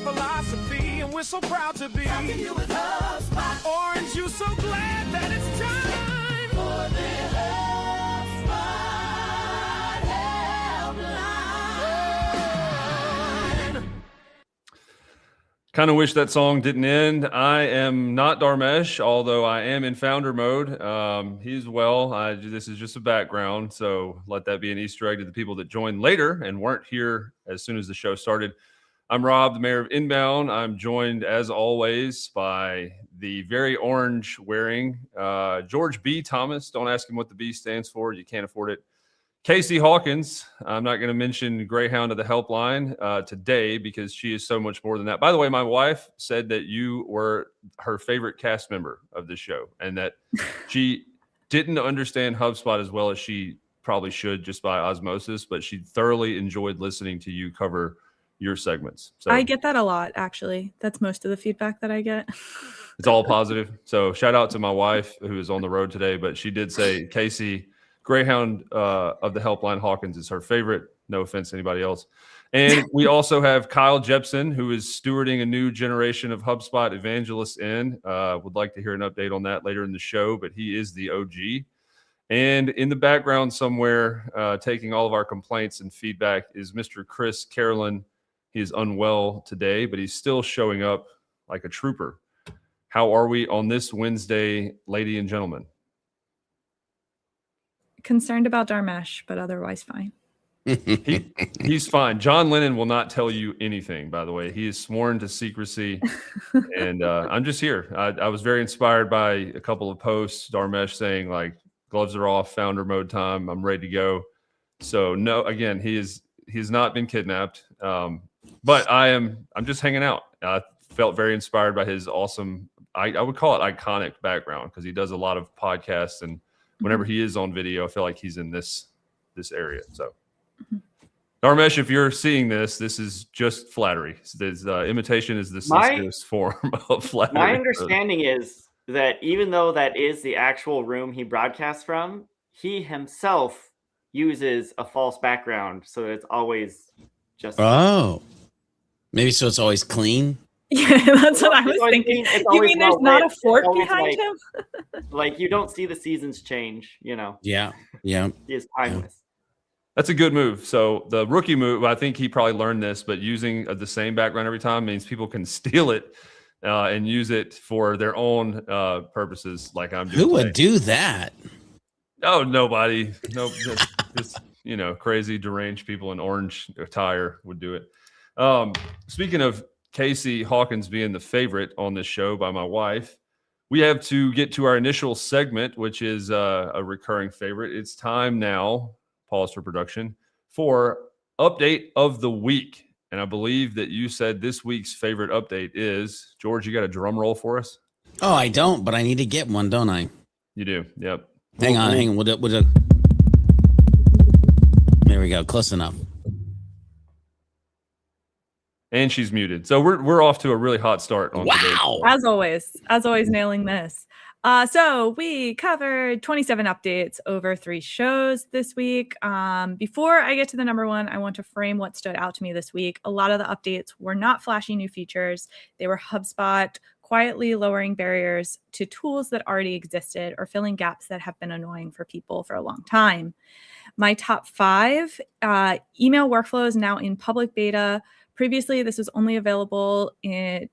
philosophy, and we're so proud to be helping you with HubSpot. Orange, you so glad that it's time for the HubSpot helpline. Kind of wish that song didn't end. I am not Dharmesh, although I am in founder mode. He's well. This is just a background, so let that be an Easter egg to the people that joined later and weren't here as soon as the show started. I'm Rob, the mayor of Inbound. I'm joined, as always, by the very orange-wearing George B. Thomas. Don't ask him what the B stands for. You can't afford it. Casey Hawkins. I'm not going to mention Greyhound of the Helpline today because she is so much more than that. By the way, my wife said that you were her favorite cast member of the show and that she didn't understand HubSpot as well as she probably should just by osmosis, but she thoroughly enjoyed listening to you cover your segments. So I get that a lot, actually. That's most of the feedback that I get. It's all positive. So shout out to my wife who is on the road today, but she did say Casey Greyhound of the Helpline Hawkins is her favorite. No offense to anybody else. And we also have Kyle Jepson, who is stewarding a new generation of HubSpot evangelists in. Would like to hear an update on that later in the show, but he is the OG. And in the background somewhere, taking all of our complaints and feedback is Mr. Chris Carolyn. He is unwell today, but he's still showing up like a trooper. How are we on this Wednesday, ladies and gentlemen? Concerned about Dharmesh, but otherwise fine. He's fine. John Lennon will not tell you anything, by the way. He is sworn to secrecy. And I'm just here. I was very inspired by a couple of posts, Dharmesh saying, like, gloves are off, founder mode time. I'm ready to go. So, no, again, he has not been kidnapped. But I'm just hanging out. I felt very inspired by his awesome, I would call it iconic background because he does a lot of podcasts, and whenever he is on video, I feel like he's in this area. So, Dharmesh, if you're seeing this is just flattery. This imitation is the sincerest form of flattery. My understanding is that even though that is the actual room he broadcasts from, he himself uses a false background, so that it's always just maybe so it's always clean. Yeah, that's what I was thinking. You mean there's not a fort behind him? Like you don't see the seasons change, you know. Yeah. He is timeless. That's a good move. So the rookie move, I think he probably learned this, but using the same background every time means people can steal it and use it for their own purposes, like I'm doing. Who would do that? Oh, nobody. No, just crazy, deranged people in orange attire would do it. Speaking of Casey Hawkins being the favorite on this show by my wife, we have to get to our initial segment, which is a recurring favorite. It's time now, pause for production, for update of the week. And I believe that you said this week's favorite update is, George, you got a drum roll for us? Oh, I don't, but I need to get one, don't I? You do. Yep. Hang on. There we go. Close enough. And she's muted. So we're off to a really hot start on today. As always, nailing this. So we covered 27 updates over 3 shows this week. Before I get to the number one, I want to frame what stood out to me this week. A lot of the updates were not flashy new features. They were HubSpot quietly lowering barriers to tools that already existed or filling gaps that have been annoying for people for a long time. My top 5, email workflow is now in public beta. Previously, this was only available in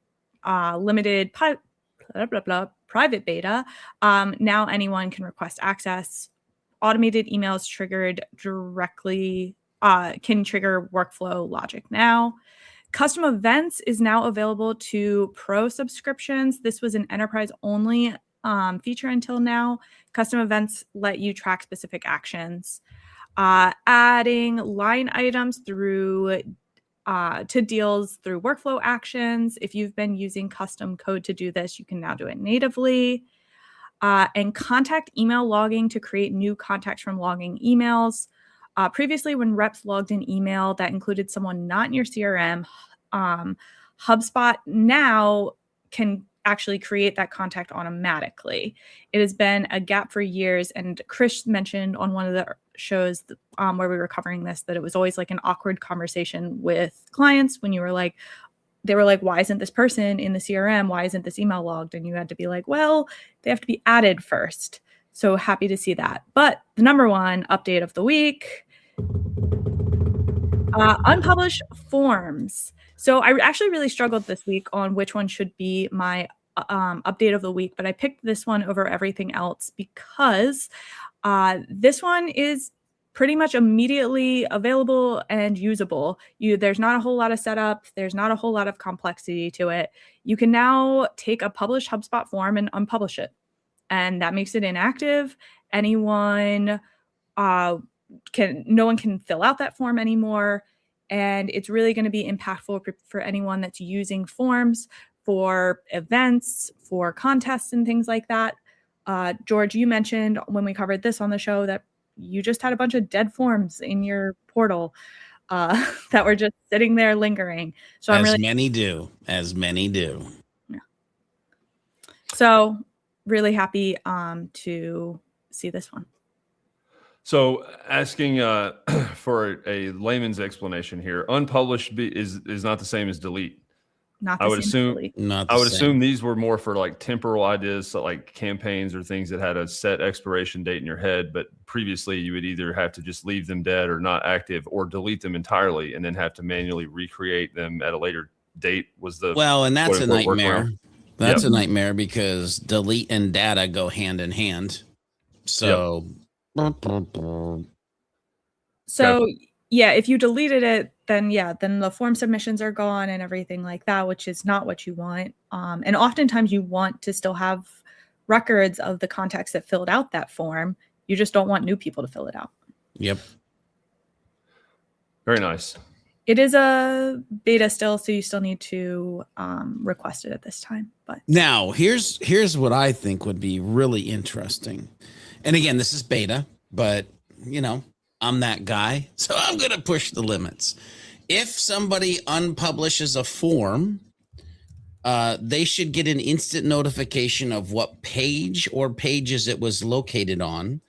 limited private beta. Now anyone can request access. Automated emails triggered directly can trigger workflow logic now. Custom events is now available to pro subscriptions. This was an enterprise-only feature until now. Custom events let you track specific actions. Adding line items through to deals through workflow actions. If you've been using custom code to do this, you can now do it natively. And contact email logging to create new contacts from logging emails. Previously, when reps logged an email that included someone not in your CRM, HubSpot now can actually create that contact automatically. It has been a gap for years, and Chris mentioned on one of the shows where we were covering this that it was always like an awkward conversation with clients when you were like, they were like, why isn't this person in the CRM? Why isn't this email logged? And you had to be like, well, they have to be added first. So happy to see that. But the number one update of the week, unpublished forms. So I actually really struggled this week on which one should be my update of the week, but I picked this one over everything else because this one is pretty much immediately available and usable. There's not a whole lot of setup. There's not a whole lot of complexity to it. You can now take a published HubSpot form and unpublish it. And that makes it inactive. No one can fill out that form anymore. And it's really going to be impactful for anyone that's using forms for events, for contests and things like that. George, you mentioned when we covered this on the show that you just had a bunch of dead forms in your portal that were just sitting there lingering. So as many do. Yeah. So really happy to see this one. So asking for a layman's explanation here, unpublished is not the same as delete. I would assume these were more for like temporal ideas, so like campaigns or things that had a set expiration date in your head. But previously, you would either have to just leave them dead or not active, or delete them entirely, and then have to manually recreate them at a later date. And that's a nightmare. That's a nightmare because delete and data go hand in hand. So. Yeah, if you deleted it, then the form submissions are gone and everything like that, which is not what you want. And oftentimes you want to still have records of the contacts that filled out that form. You just don't want new people to fill it out. Yep. Very nice. It is a beta still, so you still need to request it at this time. But now here's what I think would be really interesting. And again, this is beta, but I'm that guy, so I'm going to push the limits. If somebody unpublishes a form, they should get an instant notification of what page or pages it was located on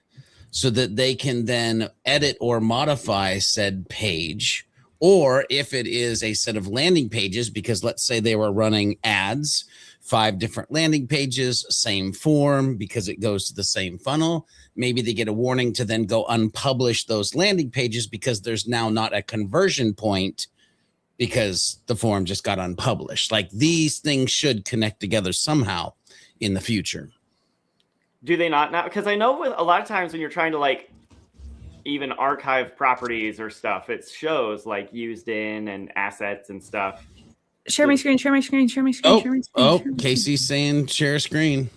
so that they can then edit or modify said page. Or if it is a set of landing pages, because let's say they were running ads, 5 different landing pages, same form, because it goes to the same funnel. Maybe they get a warning to then go unpublish those landing pages because there's now not a conversion point because the form just got unpublished. Like these things should connect together somehow in the future. Do they not now? Because I know with a lot of times when you're trying to like even archive properties or stuff, it shows like used in and assets and stuff. Share my screen. Casey's saying share screen.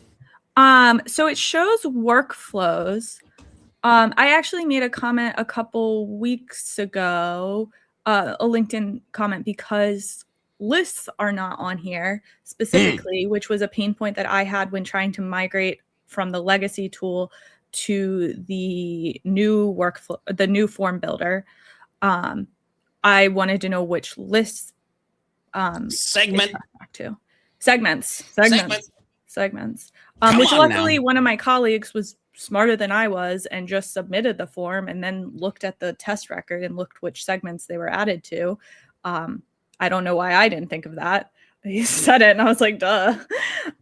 So it shows workflows. I actually made a comment a couple weeks ago, a LinkedIn comment, because lists are not on here specifically, which was a pain point that I had when trying to migrate from the legacy tool to the new workflow, the new form builder. I wanted to know which lists segments. Which luckily one of my colleagues was smarter than I was and just submitted the form and then looked at the test record and looked which segments they were added to. I don't know why I didn't think of that. He said it and I was like, duh.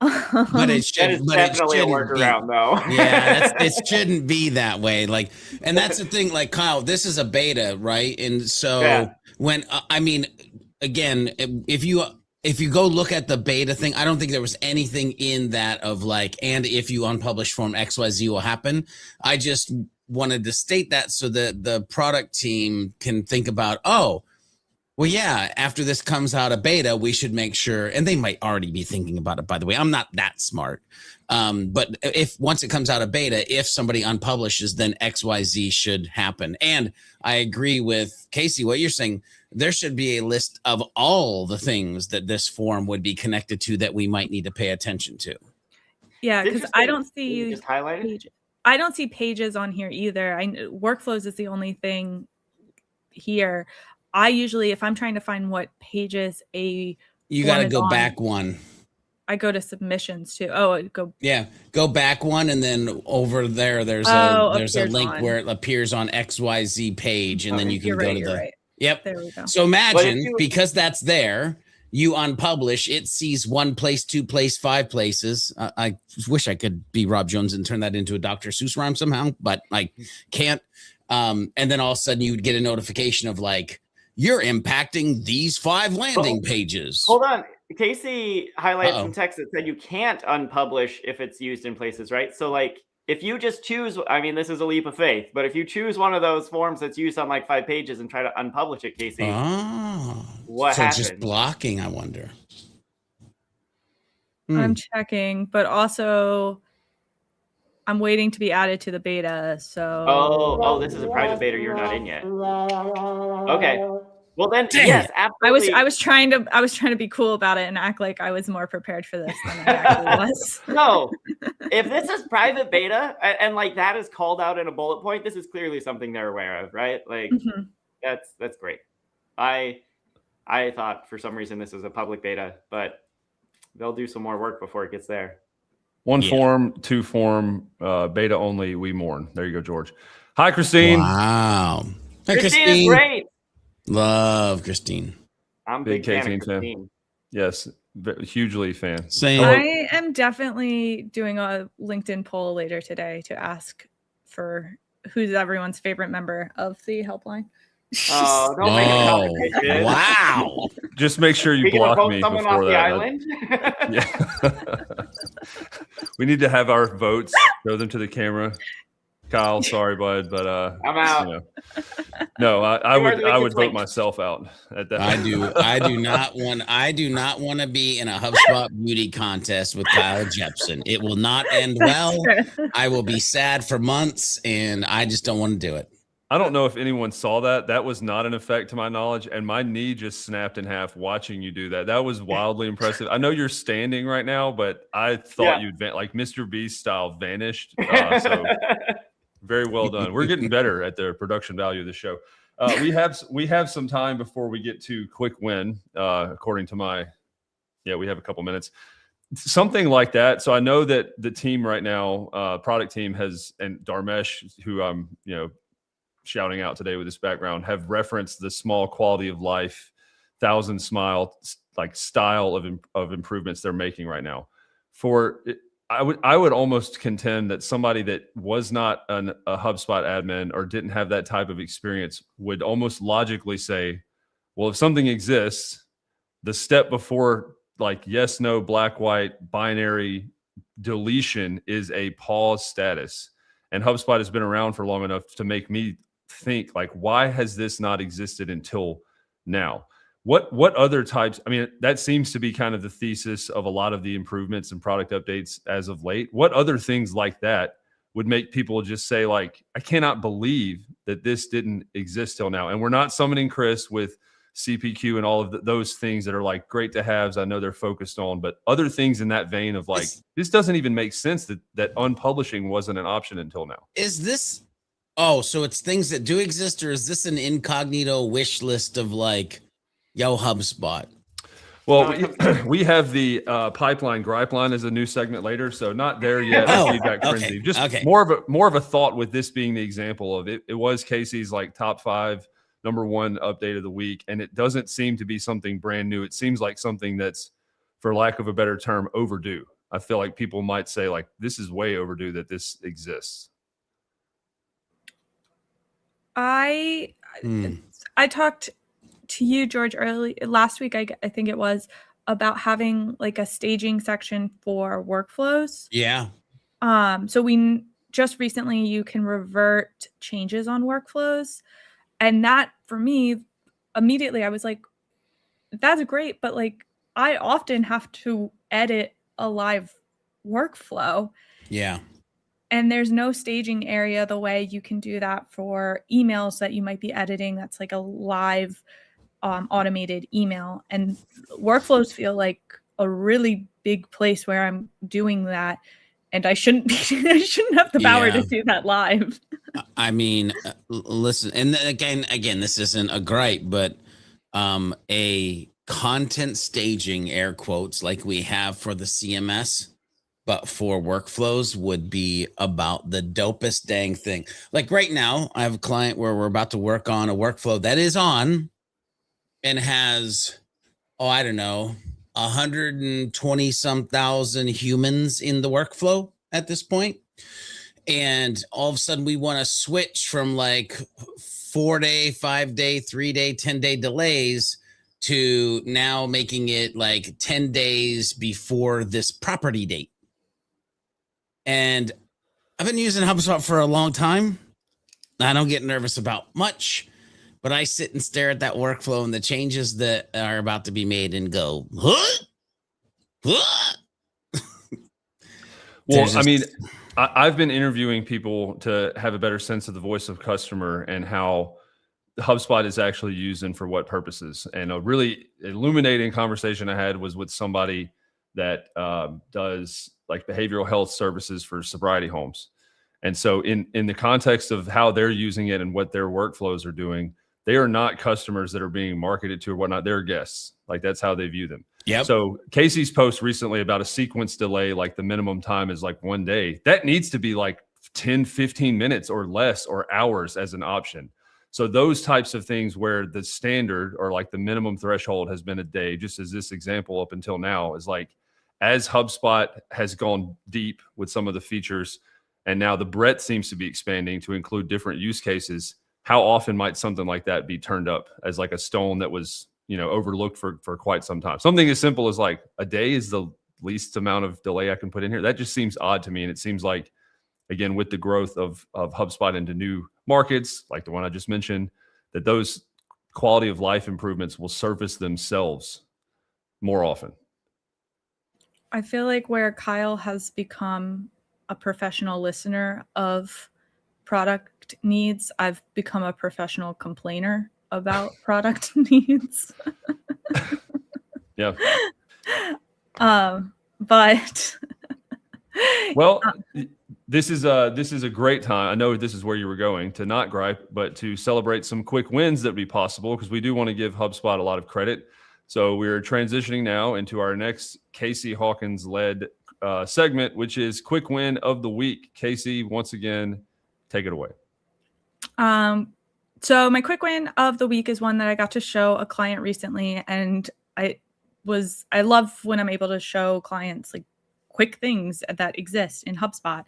But it should, that is definitely a workaround though. Yeah, it shouldn't be that way. Like, and that's the thing, like Kyle, this is a beta, right? And so when, again, if you go look at the beta thing, I don't think there was anything in that of like, and if you unpublish form XYZ will happen. I just wanted to state that so that the product team can think about, well, yeah, after this comes out of beta, we should make sure, and they might already be thinking about it, by the way. I'm not that smart. But if once it comes out of beta, if somebody unpublishes, then XYZ should happen. And I agree with Casey, what you're saying. There should be a list of all the things that this form would be connected to that we might need to pay attention to. Yeah, because I don't see just highlighted. Pages. I don't see pages on here either. Workflows is the only thing here. I usually, if I'm trying to find what pages you got to go back one. I go to submissions too. Go back one, and then over there, there's a link where it appears on XYZ page, and then you can go to the. Right. Yep. There we go. So imagine, because that's there, you unpublish, it sees 1 place, 2 place, 5 places. I wish I could be Rob Jones and turn that into a Dr. Seuss rhyme somehow, but I can't. And then all of a sudden you would get a notification of like, you're impacting these 5 landing pages. Hold on. Casey highlighted some text that said you can't unpublish if it's used in places, right? So like if you just choose, I mean, this is a leap of faith, but if you choose one of those forms that's used on like 5 pages and try to unpublish it, Casey, what happens? Just blocking, I wonder. I'm checking, but also I'm waiting to be added to the beta. So oh, this is a private beta you're not in yet. Okay. Well then, yes, absolutely. I was trying to be cool about it and act like I was more prepared for this than I actually was. No, if this is private beta and like that is called out in a bullet point, this is clearly something they're aware of, right? Like that's great. I thought for some reason this was a public beta, but they'll do some more work before it gets there. 1 form, 2 form, beta only. We mourn. There you go, George. Hi, Christine. Wow. Hi, Christine is great. Love Christine. I'm a big fan of Christine. Yes, hugely fan. Same. I am definitely doing a LinkedIn poll later today to ask for who's everyone's favorite member of the helpline. Oh, don't make it complicated. Wow. Just make sure you block me someone before off that. The island? Yeah. We need to have our votes, throw them to the camera. Kyle, sorry, bud, but I'm out. You know. No, I would vote myself out at that. I do not want to be in a HubSpot beauty contest with Kyle Jepson. It will not end well. I will be sad for months, and I just don't want to do it. I don't know if anyone saw that. That was not an effect to my knowledge, and my knee just snapped in half watching you do that. That was wildly impressive. I know you're standing right now, but I thought you'd like Mr. Beast style vanished. So very well done. We're getting better at the production value of the show. We have some time before we get to quick win. According to we have a couple minutes. Something like that. So I know that the team right now, product team and Dharmesh, who I'm shouting out today with this background, have referenced the small quality of life, 1,000 smile like style of improvements they're making right now. I would almost contend that somebody that was not a HubSpot admin or didn't have that type of experience would almost logically say, well, if something exists, the step before like yes, no, black, white, binary deletion is a pause status. And HubSpot has been around for long enough to make me think like, why has this not existed until now? What other types? I mean, that seems to be kind of the thesis of a lot of the improvements and product updates as of late. What other things like that would make people just say like, I cannot believe that this didn't exist till now? And we're not summoning Chris with CPQ and all of those things that are like great to haves. I know they're focused on, but other things in that vein of like, this doesn't even make sense that unpublishing wasn't an option until now. Is this? Oh, so it's things that do exist, or is this an incognito wish list of like, yo, HubSpot? Well, we have the pipeline gripe line as a new segment later, so not there yet. Feedback frenzy. Just more of a thought with this being the example of it. It was Casey's like top 5 number 1 update of the week, and it doesn't seem to be something brand new. It seems like something that's, for lack of a better term, overdue. I feel like people might say like, this is way overdue that this exists. I talked to you, George, last week, I think it was, about having like a staging section for workflows. Yeah. So just recently you can revert changes on workflows. And that for me, immediately I was like, that's great. But like, I often have to edit a live workflow. Yeah. And there's no staging area the way you can do that for emails that you might be editing. That's like a live automated email. And workflows feel like a really big place where I'm doing that. And I shouldn't have the power to do that live. I mean, listen, and again, this isn't a gripe, but a content staging, air quotes, like we have for the CMS, but for workflows would be about the dopest dang thing. Like right now, I have a client where we're about to work on a workflow that is on and has I don't know, 120 some thousand humans in the workflow at this point. And all of a sudden we want to switch from like 4-day, 5-day, 3-day, 10-day delays to now making it like 10 days before this property date. And I've been using HubSpot for a long time. I don't get nervous about much, but I sit and stare at that workflow and the changes that are about to be made and go, huh? What? Well, I mean, I've been interviewing people to have a better sense of the voice of customer and how HubSpot is actually used and for what purposes. And a really illuminating conversation I had was with somebody that does like behavioral health services for sobriety homes. And so in the context of how they're using it and what their workflows are doing, they are not customers that are being marketed to or whatnot. They're guests. Like that's how they view them. Yep. So Casey's post recently about a sequence delay, like the minimum time is like 1 day. That needs to be like 10, 15 minutes or less or hours as an option. So those types of things where the standard or like the minimum threshold has been a day, just as this example up until now, is like as HubSpot has gone deep with some of the features and now the breadth seems to be expanding to include different use cases, how often might something like that be turned up as like a stone that was, overlooked for quite some time? Something as simple as like a day is the least amount of delay I can put in here. That just seems odd to me. And it seems like, again, with the growth of HubSpot into new markets, like the one I just mentioned, that those quality of life improvements will surface themselves more often. I feel like where Kyle has become a professional listener of product needs, I've become a professional complainer about product needs. Yeah. But well, this is a great time. I know this is where you were going, to not gripe, but to celebrate some quick wins that would be possible, because we do want to give HubSpot a lot of credit. So we're transitioning now into our next Casey Hawkins led segment, which is quick win of the week. Casey, once again, take it away. So my quick win of the week is one that I got to show a client recently, and I love when I'm able to show clients like quick things that exist in HubSpot.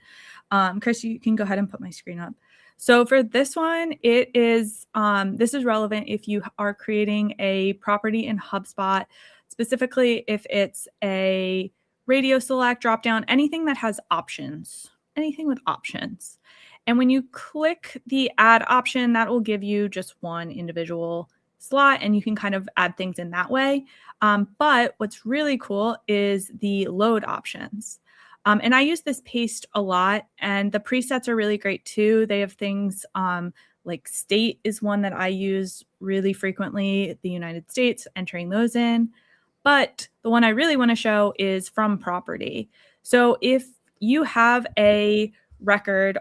Chris, you can go ahead and put my screen up. So for this one, it is this is relevant if you are creating a property in HubSpot, specifically if it's a radio select, drop down, anything that has options, anything with options. And when you click the add option, that will give you just one individual slot, and you can kind of add things in that way. But what's really cool is the load options. And I use this paste a lot, and the presets are really great too. They have things like state is one that I use really frequently, the United States, entering those in. But the one I really want to show is from property. So if you have a record,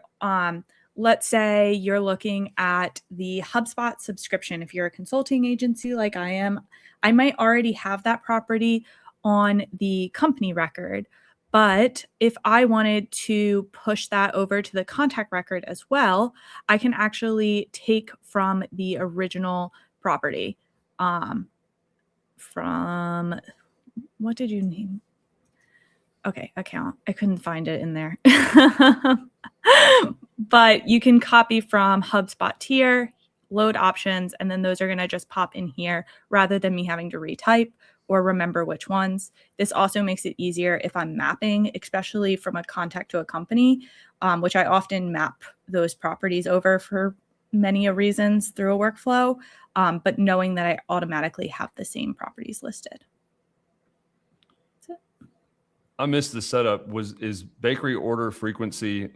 let's say you're looking at the HubSpot subscription. If you're a consulting agency like I am, I might already have that property on the company record. But if I wanted to push that over to the contact record as well, I can actually take from the original property. From, what did you name? Okay, account. I couldn't find it in there. But you can copy from HubSpot tier, load options, and then those are going to just pop in here rather than me having to retype or remember which ones. This also makes it easier if I'm mapping, especially from a contact to a company, which I often map those properties over for many reasons through a workflow, but knowing that I automatically have the same properties listed. I missed the setup. Is bakery order frequency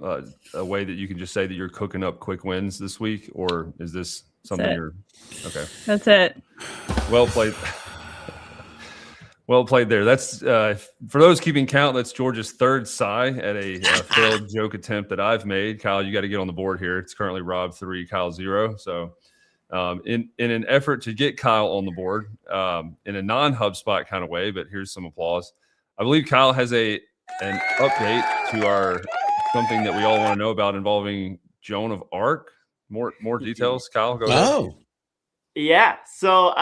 a way that you can just say that you're cooking up quick wins this week, or is this something you're okay? That's it. Well played. Well played there. That's for those keeping count. That's George's third sigh at a failed joke attempt that I've made. Kyle, you got to get on the board here. It's currently Rob 3, Kyle 0. So, in an effort to get Kyle on the board in a non-HubSpot kind of way, but here's some applause. I believe Kyle has an update to our something that we all want to know about involving Joan of Arc. More details, Kyle. Go ahead. Oh, Yeah. So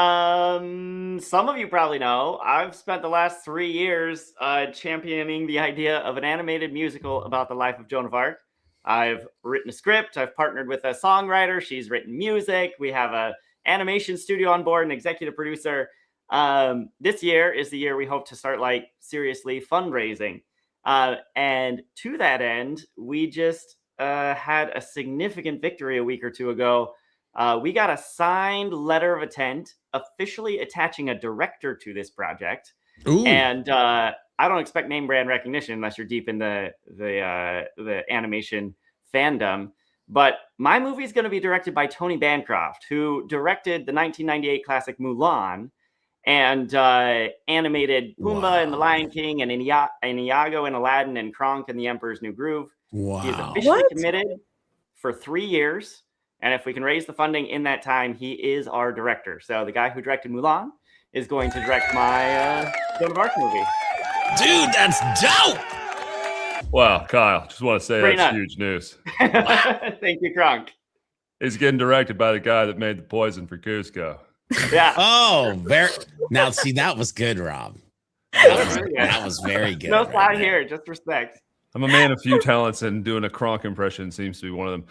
some of you probably know I've spent the last 3 years championing the idea of an animated musical about the life of Joan of Arc. I've written a script. I've partnered with a songwriter. She's written music. We have a animation studio on board, an executive producer. This year is the year we hope to start like seriously fundraising. And to that end, we just had a significant victory a week or two ago. We got a signed letter of intent officially attaching a director to this project. Ooh. And I don't expect name brand recognition unless you're deep in the animation fandom. But my movie is going to be directed by Tony Bancroft, who directed the 1998 classic Mulan and animated Pumbaa and the Lion King and Iago and Aladdin and Kronk and the Emperor's New Groove. Wow. He's officially committed for 3 years. And if we can raise the funding in that time, he is our director. So the guy who directed Mulan is going to direct my Joan of Arc movie. Dude, that's dope. Wow, Kyle, just want to say Great that's nut. huge news. Thank you, Kronk. It's getting directed by the guy that made the poison for Cusco. Yeah. Oh, now see, that was good, Rob. That was very good. No right side there. here, just respect. I'm a man of few talents, and doing a Kronk impression seems to be one of them.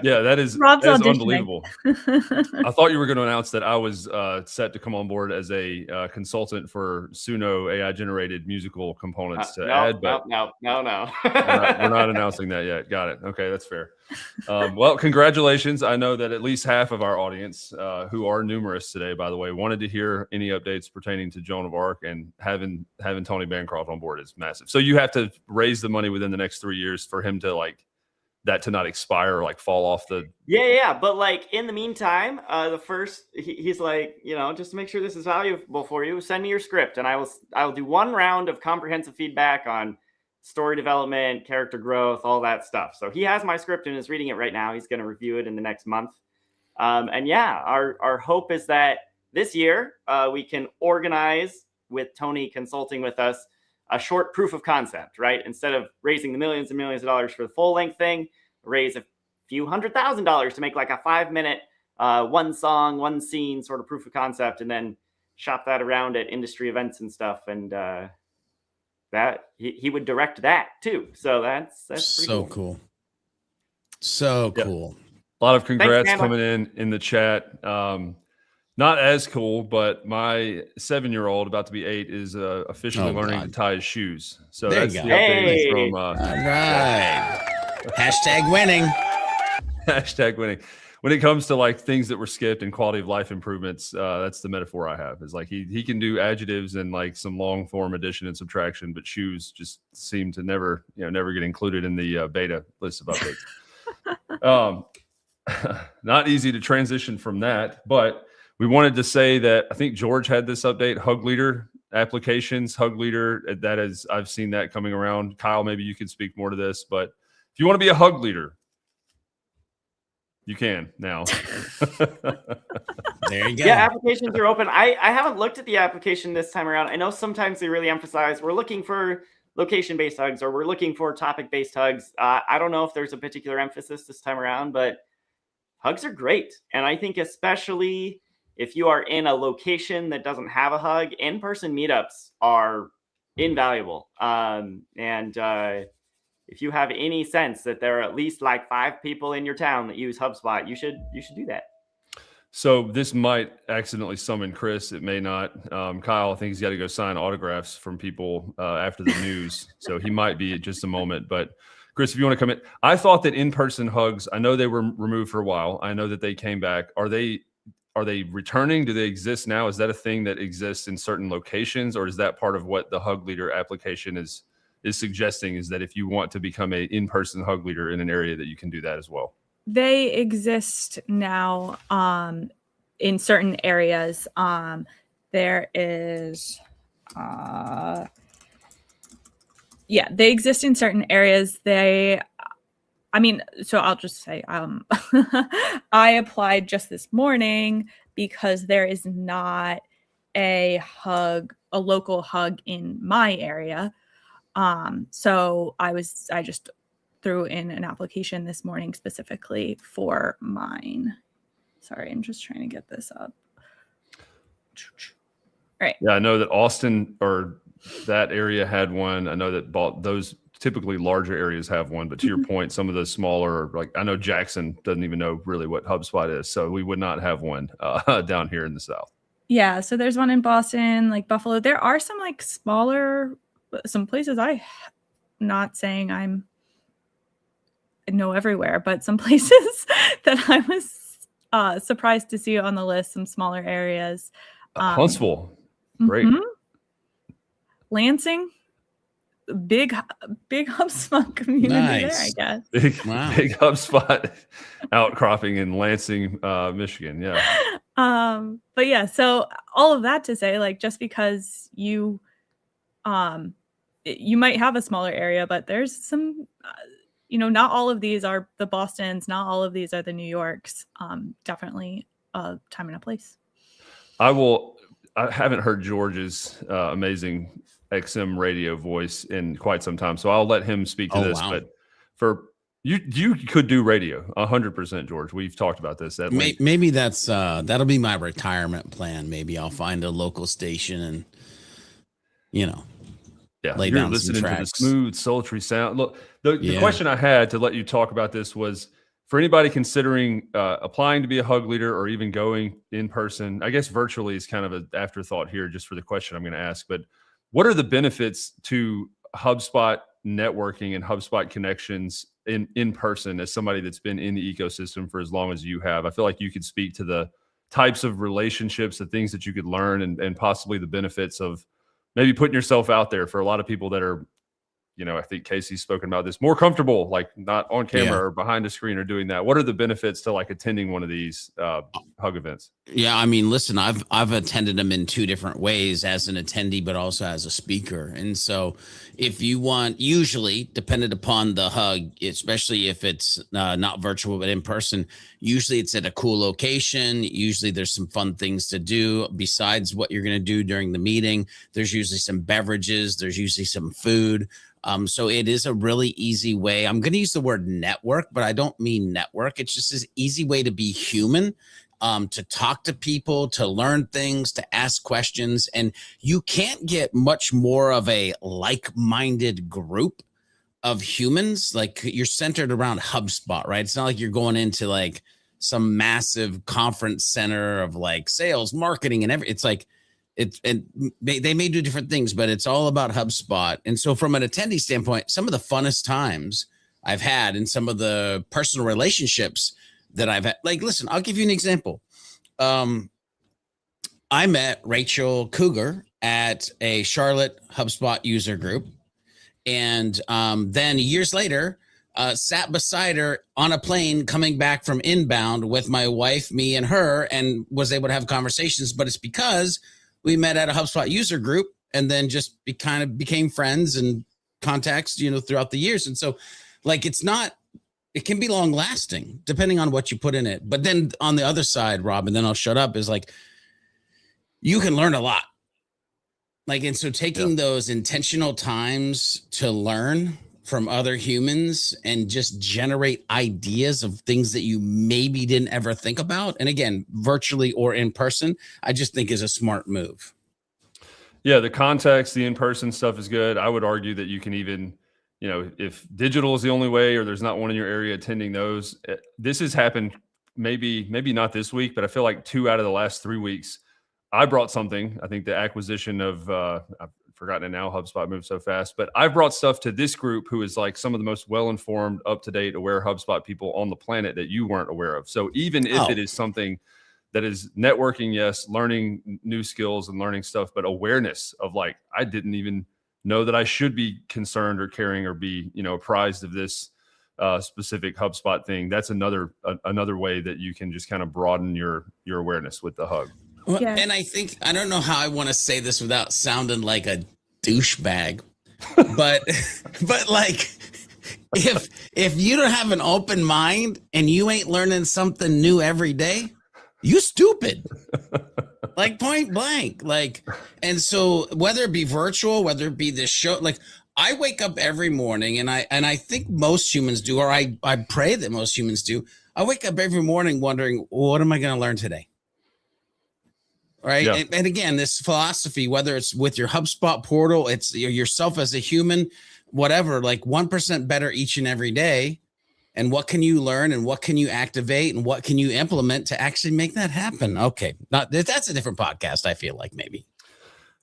Yeah, that is Rob's auditioning. unbelievable. I thought you were going to announce that I was set to come on board as a consultant for Suno AI-generated musical components to add, but no. we're not announcing that yet. Got it. Okay, that's fair. Well, congratulations. I know that at least half of our audience, who are numerous today, by the way, wanted to hear any updates pertaining to Joan of Arc, and having Tony Bancroft on board is massive. So you have to raise the money within the next 3 years for him to that to not expire or like fall off the. Yeah. But like in the meantime, he's like, just to make sure this is valuable for you, send me your script, and I'll do one round of comprehensive feedback on story development, character growth, all that stuff. So he has my script and is reading it right now. He's going to review it in the next month. And yeah, our hope is that this year we can organize, with Tony consulting with us, a short proof of concept, right? Instead of raising the millions and millions of dollars for the full length thing, raise a few $100,000 to make like a 5-minute, one song, one scene sort of proof of concept, and then shop that around at industry events and stuff. And that he would direct that too. So that's pretty so cool. So cool. A lot of congrats Thanks, coming in the chat. Not as cool, but my 7-year-old, about to be 8, is officially learning to tie his shoes. So There that's you the go. update from All right. Hashtag winning. hashtag winning. When it comes to like things that were skipped and quality of life improvements, that's the metaphor I have. Is like he can do adjectives and like some long form addition and subtraction, but shoes just seem to never get included in the beta list of updates. Not easy to transition from that, but we wanted to say that I think George had this update, Hug Leader applications, Hug Leader. That is, I've seen that coming around. Kyle, maybe you can speak more to this, but if you want to be a Hug Leader, you can now. There you go. Yeah, applications are open. I haven't looked at the application this time around. I know sometimes they really emphasize we're looking for location-based hugs or we're looking for topic-based hugs. I don't know if there's a particular emphasis this time around, but hugs are great. And I think especially if you are in a location that doesn't have a hug, in-person meetups are invaluable. If you have any sense that there are at least like 5 people in your town that use HubSpot, you should do that. So this might accidentally summon Chris. It may not. Kyle, I think he's got to go sign autographs from people after the news. So he might be at just a moment. But Chris, if you want to come in, I thought that in-person hugs, I know they were removed for a while. I know that they came back. Are they returning? Do they exist now? Is that a thing that exists in certain locations, or is that part of what the Hug Leader application is suggesting, is that if you want to become a in-person Hug Leader in an area, that you can do that as well? They exist now in certain areas. There is they exist in certain areas. So I'll just say I applied just this morning because there is not a local hug in my area. So I just threw in an application this morning specifically for mine. Sorry, I'm just trying to get this up. All right. Yeah, I know that Austin or that area had one. I know that those typically larger areas have one, but to your point, some of the smaller, like I know Jackson doesn't even know really what HubSpot is, so we would not have one down here in the South. Yeah, so there's one in Boston, like Buffalo. There are some like smaller, some places not saying I know everywhere, but some places that I was surprised to see on the list, some smaller areas. Huntsville, great. Lansing, big HubSpot community there, I guess. Big HubSpot outcropping in Lansing, Michigan. Yeah. But yeah, so all of that to say, like, just because you might have a smaller area, but there's some, not all of these are the Bostons, not all of these are the New Yorks. Definitely a time and a place. I haven't heard George's amazing XM radio voice in quite some time, so I'll let him speak to this. Wow. But for you could do radio 100%, George. We've talked about this. Maybe that's that'll be my retirement plan. Maybe I'll find a local station and lay you're down listening some to tracks. the smooth, sultry sound. Look, the question I had to let you talk about this was, for anybody considering applying to be a Hug leader or even going in person, I guess virtually is kind of an afterthought here just for the question I'm going to ask. But what are the benefits to HubSpot networking and HubSpot connections in person as somebody that's been in the ecosystem for as long as you have? I feel like you could speak to the types of relationships, the things that you could learn, and possibly the benefits of maybe putting yourself out there for a lot of people that are, I think Casey's spoken about this, more comfortable, like not on camera or behind a screen or doing that. What are the benefits to like attending one of these Hug events? Yeah, I mean, listen, I've attended them in two different ways, as an attendee, but also as a speaker. And so if you want, usually dependent upon the Hug, especially if it's not virtual, but in person, usually it's at a cool location. Usually there's some fun things to do besides what you're going to do during the meeting. There's usually some beverages. There's usually some food. So it is a really easy way. I'm going to use the word network, but I don't mean network. It's just this easy way to be human, to talk to people, to learn things, to ask questions. And you can't get much more of a like-minded group of humans. Like, you're centered around HubSpot, right? It's not like you're going into like some massive conference center of like sales, marketing, and everything. It's like, they may do different things, but it's all about HubSpot. And so from an attendee standpoint, some of the funnest times I've had and some of the personal relationships that I've had, like, listen, I'll give you an example. I met Rachel Cougar at a Charlotte HubSpot user group. And then years later, sat beside her on a plane coming back from inbound with my wife, me and her, and was able to have conversations. But it's because we met at a HubSpot user group and then just kind of became friends and contacts, throughout the years. And so, like, it can be long lasting depending on what you put in it. But then on the other side, Rob, and then I'll shut up, is like, you can learn a lot. Like, and so taking those intentional times to learn from other humans and just generate ideas of things that you maybe didn't ever think about. And again, virtually or in person, I just think is a smart move. Yeah, the context, the in-person stuff is good. I would argue that you can even, if digital is the only way or there's not one in your area attending those, this has happened maybe not this week, but I feel like 2 out of the last 3 weeks, I brought something. I think the acquisition of, I've forgotten it now, HubSpot moves so fast, but I've brought stuff to this group who is like some of the most well-informed, up-to-date, aware HubSpot people on the planet that you weren't aware of. So even if it is something that is networking, yes, learning new skills and learning stuff, but awareness of like, I didn't even know that I should be concerned or caring or be, apprised of this specific HubSpot thing. That's another way that you can just kind of broaden your awareness with the Hug. Well, and I don't know how I want to say this without sounding like a douchebag, but like, if you don't have an open mind and you ain't learning something new every day, you stupid. Like, point blank. Like, and so whether it be virtual, whether it be this show, like, I wake up every morning and I think most humans do, or I pray that most humans do. I wake up every morning wondering, what am I going to learn today? Right. Yeah. And again, this philosophy, whether it's with your HubSpot portal, it's yourself as a human, whatever, like 1% better each and every day. And what can you learn and what can you activate and what can you implement to actually make that happen? Okay. That's a different podcast. I feel like maybe.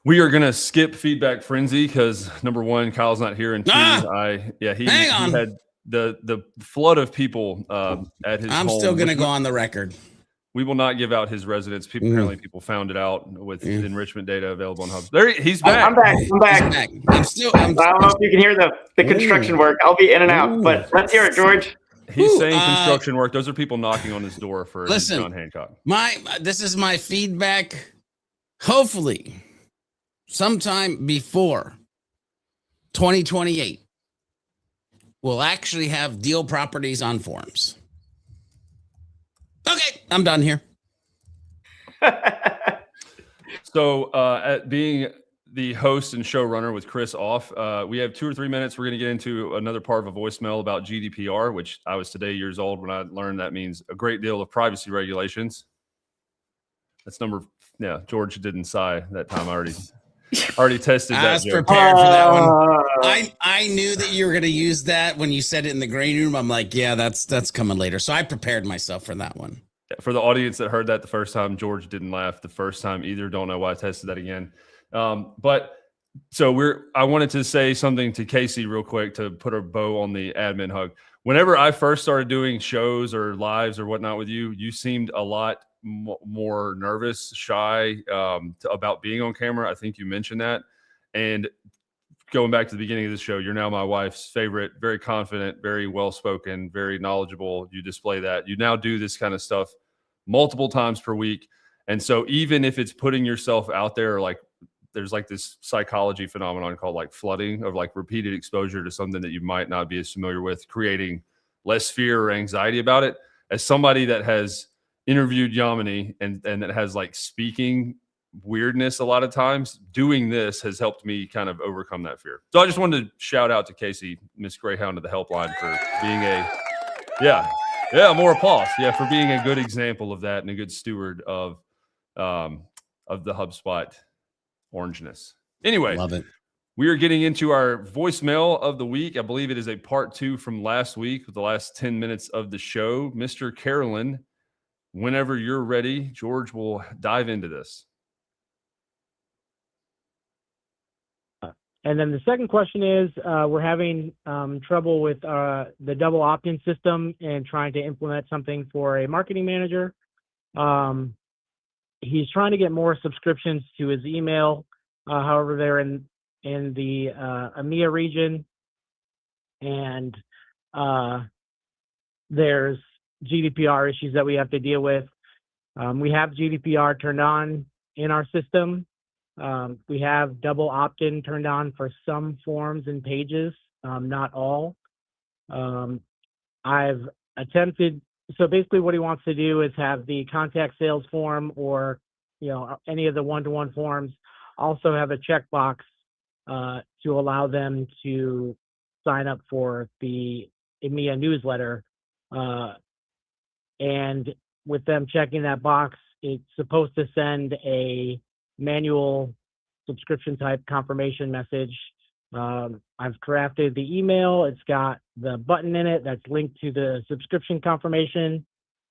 We are going to skip feedback frenzy because number one, Kyle's not here. And two, he had the flood of people at his home. I'm still going to go on the record. We will not give out his residence. Apparently people found it out with enrichment data available on Hubs. There, he's back. I'm back. I don't know if you can hear the construction work. I'll be in and out, but let's hear it, George. He's saying construction work. Those are people knocking on his door for John Hancock. This is my feedback. Hopefully, sometime before 2028, we'll actually have deal properties on forums. Okay, I'm done here. So, at being the host and showrunner with Chris off, we have 2 or 3 minutes. We're going to get into another part of a voicemail about GDPR, which I was today years old when I learned that means a great deal of privacy regulations. That's George didn't sigh that time. I already tested that. I was prepared for that one. I knew that you were going to use that when you said it in the green room. I'm like, yeah, that's coming later. So I prepared myself for that one. For the audience that heard that the first time, George didn't laugh the first time either. Don't know why I tested that again. But so I wanted to say something to Casey real quick to put a bow on the admin hug. Whenever I first started doing shows or lives or whatnot with you, you seemed a lot more nervous, shy about being on camera. I think you mentioned that. And going back to the beginning of the show, you're now my wife's favorite, very confident, very well-spoken, very knowledgeable. You display that. You now do this kind of stuff multiple times per week. And so even if it's putting yourself out there, like there's like this psychology phenomenon called like flooding of like repeated exposure to something that you might not be as familiar with, creating less fear or anxiety about it. As somebody that has interviewed Yamini and that has like speaking weirdness a lot of times, doing this has helped me kind of overcome that fear. So I just wanted to shout out to Casey, Miss Greyhound of the helpline, for being more applause. Yeah, for being a good example of that and a good steward of the HubSpot orangeness. Anyway, love it. We are getting into our voicemail of the week. I believe it is a part 2 from last week with the last 10 minutes of the show. Mr. Carolyn, whenever you're ready, George will dive into this. And then the second question is, we're having trouble with the double opt-in system and trying to implement something for a marketing manager. He's trying to get more subscriptions to his email. However, they're in the EMEA region, and there's GDPR issues that we have to deal with. We have GDPR turned on in our system. We have double opt-in turned on for some forms and pages, not all. I've attempted, so basically what he wants to do is have the contact sales form or, any of the one-to-one forms also have a checkbox to allow them to sign up for the EMEA newsletter. And with them checking that box, it's supposed to send a manual subscription type confirmation message. I've crafted the email. It's got the button in it that's linked to the subscription confirmation.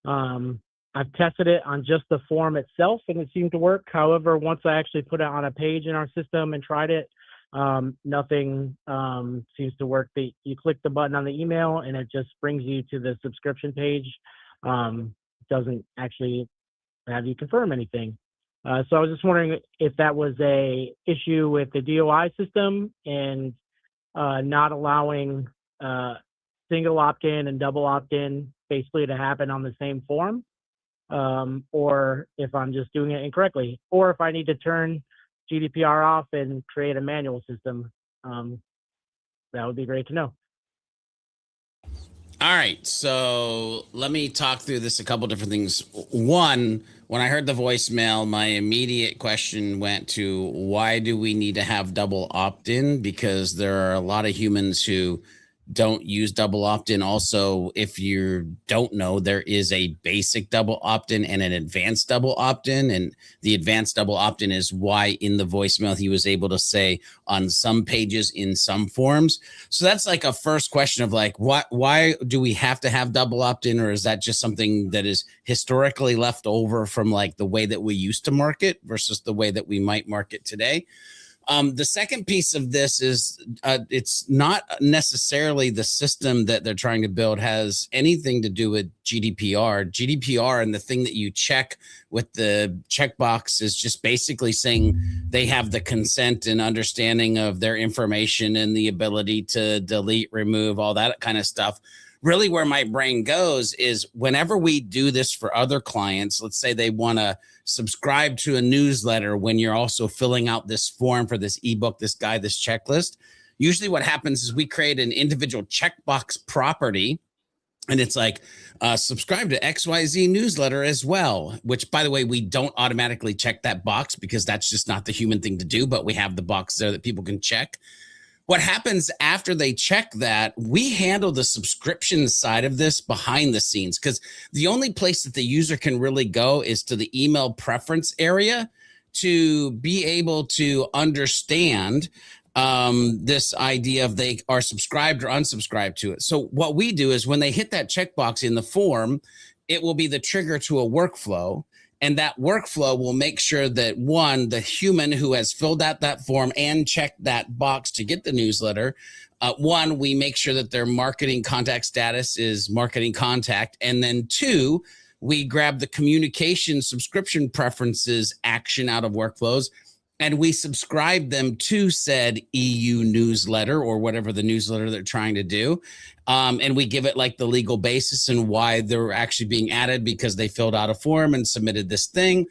I've tested it on just the form itself and it seemed to work. However, once I actually put it on a page in our system and tried it, nothing seems to work. You click the button on the email and it just brings you to the subscription page. Doesn't actually have you confirm anything. So I was just wondering if that was a issue with the DOI system and not allowing single opt-in and double opt-in basically to happen on the same form, or if I'm just doing it incorrectly, or if I need to turn GDPR off and create a manual system. That would be great to know. All right, so let me talk through this a couple different things. One, when I heard the voicemail, my immediate question went to why do we need to have double opt-in? Because there are a lot of humans who don't use double opt-in. Also, if you don't know, there is a basic double opt-in and an advanced double opt-in. And the advanced double opt-in is why in the voicemail he was able to say on some pages in some forms. So that's like a first question of like, why do we have to have double opt-in, or is that just something that is historically left over from like the way that we used to market versus the way that we might market today? The second piece of this is it's not necessarily the system that they're trying to build has anything to do with GDPR. GDPR and the thing that you check with the checkbox is just basically saying they have the consent and understanding of their information and the ability to delete, remove, all that kind of stuff. Really where my brain goes is whenever we do this for other clients, let's say they want to subscribe to a newsletter when you're also filling out this form for this ebook, this guide, this checklist. Usually what happens is we create an individual checkbox property, and it's like subscribe to XYZ newsletter as well, which by the way, we don't automatically check that box because that's just not the human thing to do, but we have the box there that people can check. What happens after they check that, we handle the subscription side of this behind the scenes, because the only place that the user can really go is to the email preference area to be able to understand this idea of they are subscribed or unsubscribed to it. So what we do is when they hit that checkbox in the form, it will be the trigger to a workflow. And that workflow will make sure that one, the human who has filled out that form and checked that box to get the newsletter, one, we make sure that their marketing contact status is marketing contact. And then two, we grab the communication subscription preferences action out of workflows, and we subscribe them to said EU newsletter or whatever the newsletter they're trying to do. And we give it like the legal basis and why they're actually being added because they filled out a form and submitted this thing.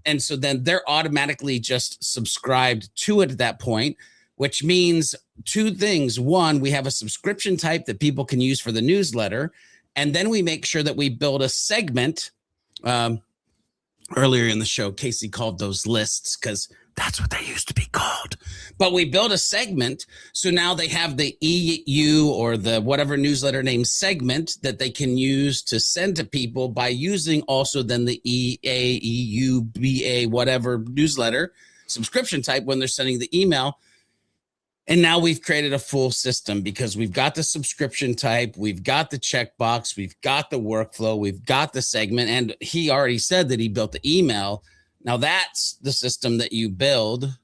And so then they're automatically just subscribed to it at that point, which means two things. One, we have a subscription type that people can use for the newsletter. And then we make sure that we build a segment. Earlier in the show, Casey called those lists because that's what they used to be called. But we built a segment. So now they have the EU or the whatever newsletter name segment that they can use to send to people by using also then the EA, EU, BA, whatever newsletter subscription type when they're sending the email. And now we've created a full system because we've got the subscription type, we've got the checkbox, we've got the workflow, we've got the segment, and he already said that he built the email. Now that's the system that you build.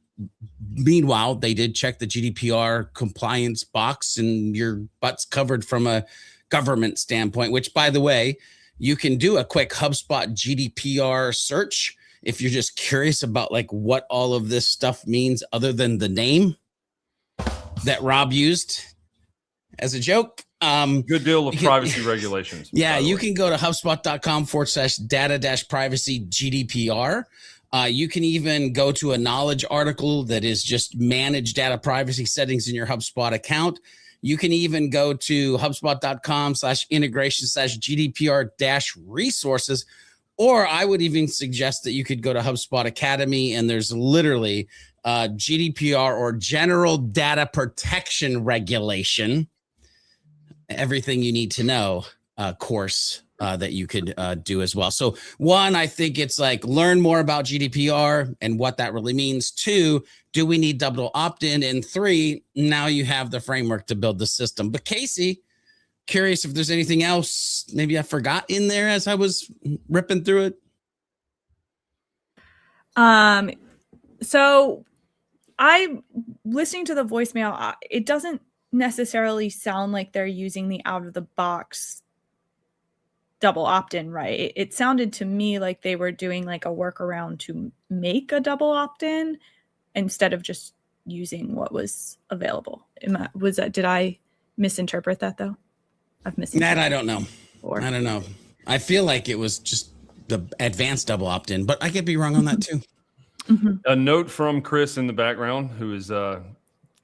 Meanwhile, they did check the GDPR compliance box and your butt's covered from a government standpoint, which by the way, you can do a quick HubSpot GDPR search if you're just curious about like what all of this stuff means other than the name that Rob used as a joke. Good deal of privacy regulations. Yeah, you can go to HubSpot.com/data-privacy GDPR. You can even go to a knowledge article that is just manage data privacy settings in your HubSpot account. You can even go to HubSpot.com/integration/GDPR-resources. Or I would even suggest that you could go to HubSpot Academy, and there's literally GDPR or General Data Protection Regulation, everything you need to know course that you could do as well. So one, I think it's like learn more about GDPR and what that really means. Two, do we need double opt-in? And three, now you have the framework to build the system. But Casey, curious if there's anything else maybe I forgot in there as I was ripping through it. So I listening to the voicemail, it doesn't necessarily sound like they're using the out of the box double opt-in, right? It sounded to me like they were doing like a workaround to make a double opt-in instead of just using what was available. Did I misinterpret that though? I've misinterpreted that. I don't know. I don't know. I feel like it was just the advanced double opt-in, but I could be wrong on that too. Mm-hmm. A note from Chris in the background who is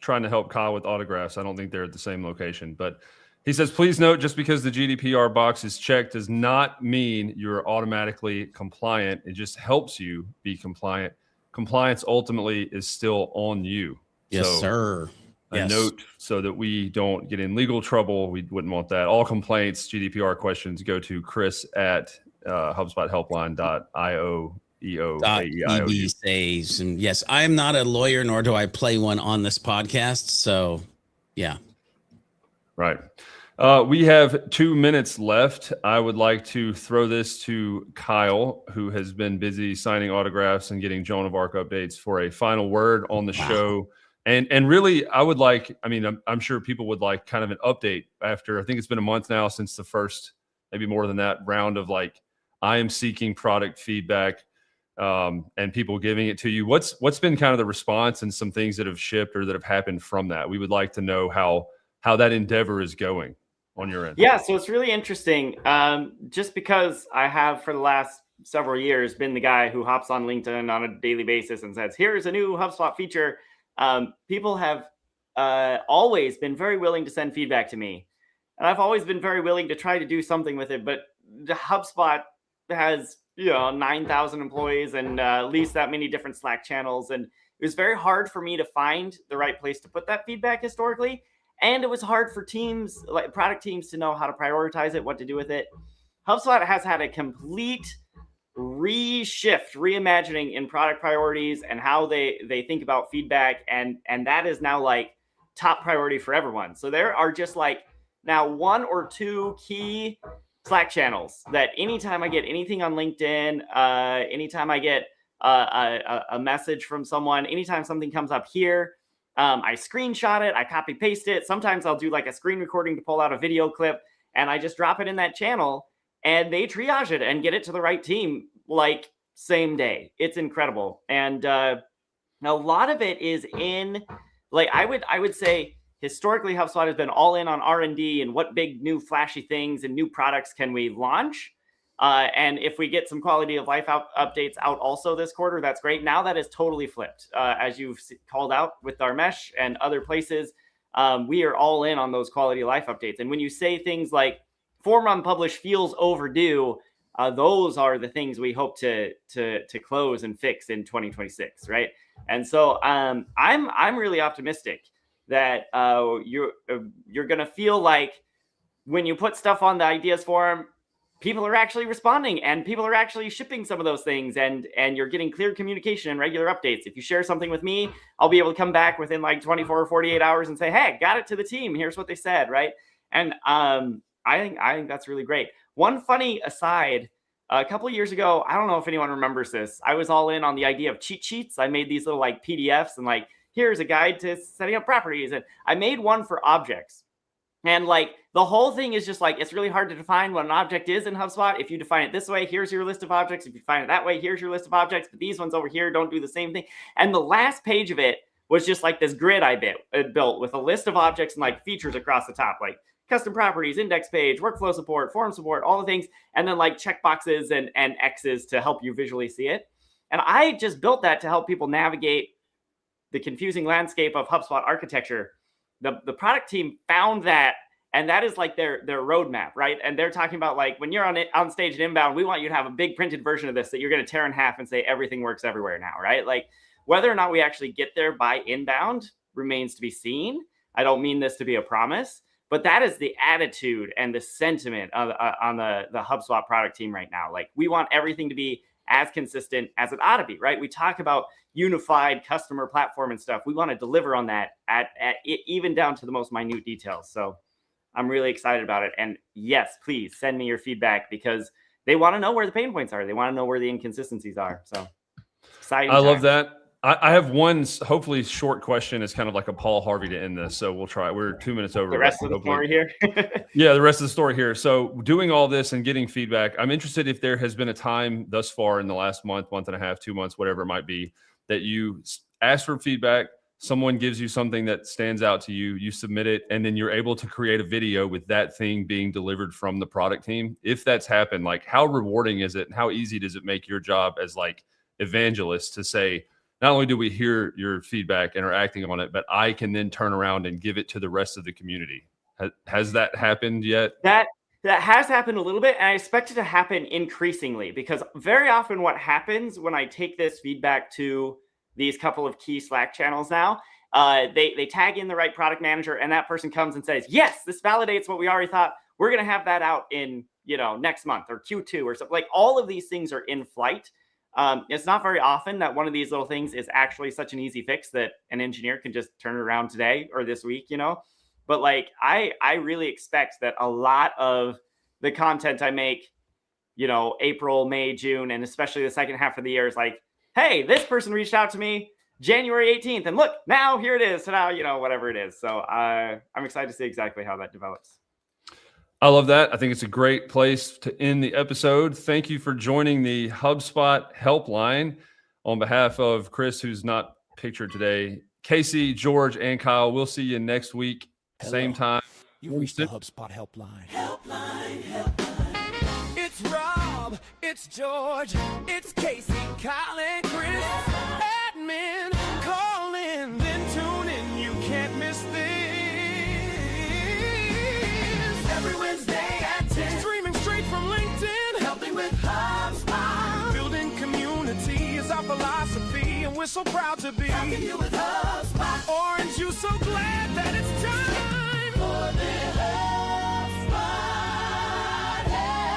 trying to help Kyle with autographs. I don't think they're at the same location, but he says, please note, just because the GDPR box is checked does not mean you're automatically compliant. It just helps you be compliant. Compliance ultimately is still on you. Yes, sir. Yes. note so that we don't get in legal trouble. We wouldn't want that. All complaints, GDPR questions, go to Chris at HubSpotHelpline.io. EB says, and yes, I am not a lawyer, nor do I play one on this podcast. So, yeah. Right. We have 2 minutes left. I would like to throw this to Kyle, who has been busy signing autographs and getting Joan of Arc updates, for a final word on the show. And really, I would like, I mean, I'm sure people would like kind of an update after, I think it's been a month now since the first, maybe more than that, round of like, I am seeking product feedback, and people giving it to you. What's been kind of the response and some things that have shipped or that have happened from that? We would like to know how that endeavor is going on your end. Yeah, so it's really interesting. Just because I have for the last several years been the guy who hops on LinkedIn on a daily basis and says, here's a new HubSpot feature. People have always been very willing to send feedback to me. And I've always been very willing to try to do something with it. But the HubSpot has 9,000 employees and at least that many different Slack channels. And it was very hard for me to find the right place to put that feedback historically. And it was hard for teams, like product teams, to know how to prioritize it, what to do with it. HubSpot has had a complete reimagining in product priorities and how they think about feedback. And that is now like top priority for everyone. So there are just like now 1 or 2 key Slack channels that anytime I get anything on LinkedIn, anytime I get a message from someone, anytime something comes up here, I screenshot it, I copy paste it. Sometimes I'll do like a screen recording to pull out a video clip and I just drop it in that channel and they triage it and get it to the right team like same day. It's incredible. And a lot of it is in like, I would say historically HubSpot has been all in on R&D and what big new flashy things and new products can we launch. And if we get some quality of life updates out also this quarter, that's great. Now that is totally flipped. As you've called out with Dharmesh and other places, we are all in on those quality of life updates. And when you say things like form unpublished feels overdue, those are the things we hope to close and fix in 2026, right? And so I'm really optimistic that you're going to feel like when you put stuff on the ideas forum, people are actually responding and people are actually shipping some of those things and you're getting clear communication and regular updates. If you share something with me, I'll be able to come back within like 24 or 48 hours and say, hey, got it to the team. Here's what they said, right? And I think that's really great. One funny aside, a couple of years ago, I don't know if anyone remembers this. I was all in on the idea of cheat sheets. I made these little like PDFs and like, here's a guide to setting up properties. And I made one for objects. And like the whole thing is just like, it's really hard to define what an object is in HubSpot. If you define it this way, here's your list of objects. If you define it that way, here's your list of objects. But these ones over here don't do the same thing. And the last page of it was just like this grid I built with a list of objects and like features across the top, like custom properties, index page, workflow support, form support, all the things. And then like checkboxes and X's to help you visually see it. And I just built that to help people navigate the confusing landscape of HubSpot architecture. The product team found that, and that is like their roadmap, right? And they're talking about like, when you're on stage at Inbound, we want you to have a big printed version of this that you're going to tear in half and say everything works everywhere now, right? Like whether or not we actually get there by Inbound remains to be seen. I don't mean this to be a promise, but that is the attitude and the sentiment on the HubSpot product team right now. Like we want everything to be as consistent as it ought to be, right? We talk about unified customer platform and stuff. We want to deliver on that at even down to the most minute details. So I'm really excited about it. And yes, please send me your feedback because they want to know where the pain points are. They want to know where the inconsistencies are. So exciting. I love that. I have one hopefully short question. It's kind of like a Paul Harvey to end this. So we'll try. We're 2 minutes over. The rest of the story here. Yeah, the rest of the story here. So doing all this and getting feedback, I'm interested if there has been a time thus far in the last month and a half, 2 months, whatever it might be, that you ask for feedback, someone gives you something that stands out to you, you submit it, and then you're able to create a video with that thing being delivered from the product team. If that's happened, like how rewarding is it and how easy does it make your job as like evangelist to say, not only do we hear your feedback and are acting on it, but I can then turn around and give it to the rest of the community. Has that happened yet? That has happened a little bit, and I expect it to happen increasingly because very often what happens when I take this feedback to these couple of key Slack channels now, they tag in the right product manager, and that person comes and says, yes, this validates what we already thought. We're going to have that out in, next month or Q2 or something. Like, all of these things are in flight. It's not very often that one of these little things is actually such an easy fix that an engineer can just turn it around today or this week, But like, I really expect that a lot of the content I make, April, May, June, and especially the second half of the year is like, hey, this person reached out to me January 18th, and look, now here it is. So now, whatever it is. So I'm excited to see exactly how that develops. I love that. I think it's a great place to end the episode. Thank you for joining the HubSpot helpline. On behalf of Chris, who's not pictured today, Casey, George, and Kyle, we'll see you next week, same time. You reached the HubSpot helpline. It's Rob, it's George, it's Casey, Kyle, and Chris. Admin, call in, then tune in. You can't miss this. Every Wednesday at 10. Streaming straight from LinkedIn. Helping with HubSpot. Building community is our philosophy, and we're so proud to be. Helping you with HubSpot. Orange, you so glad that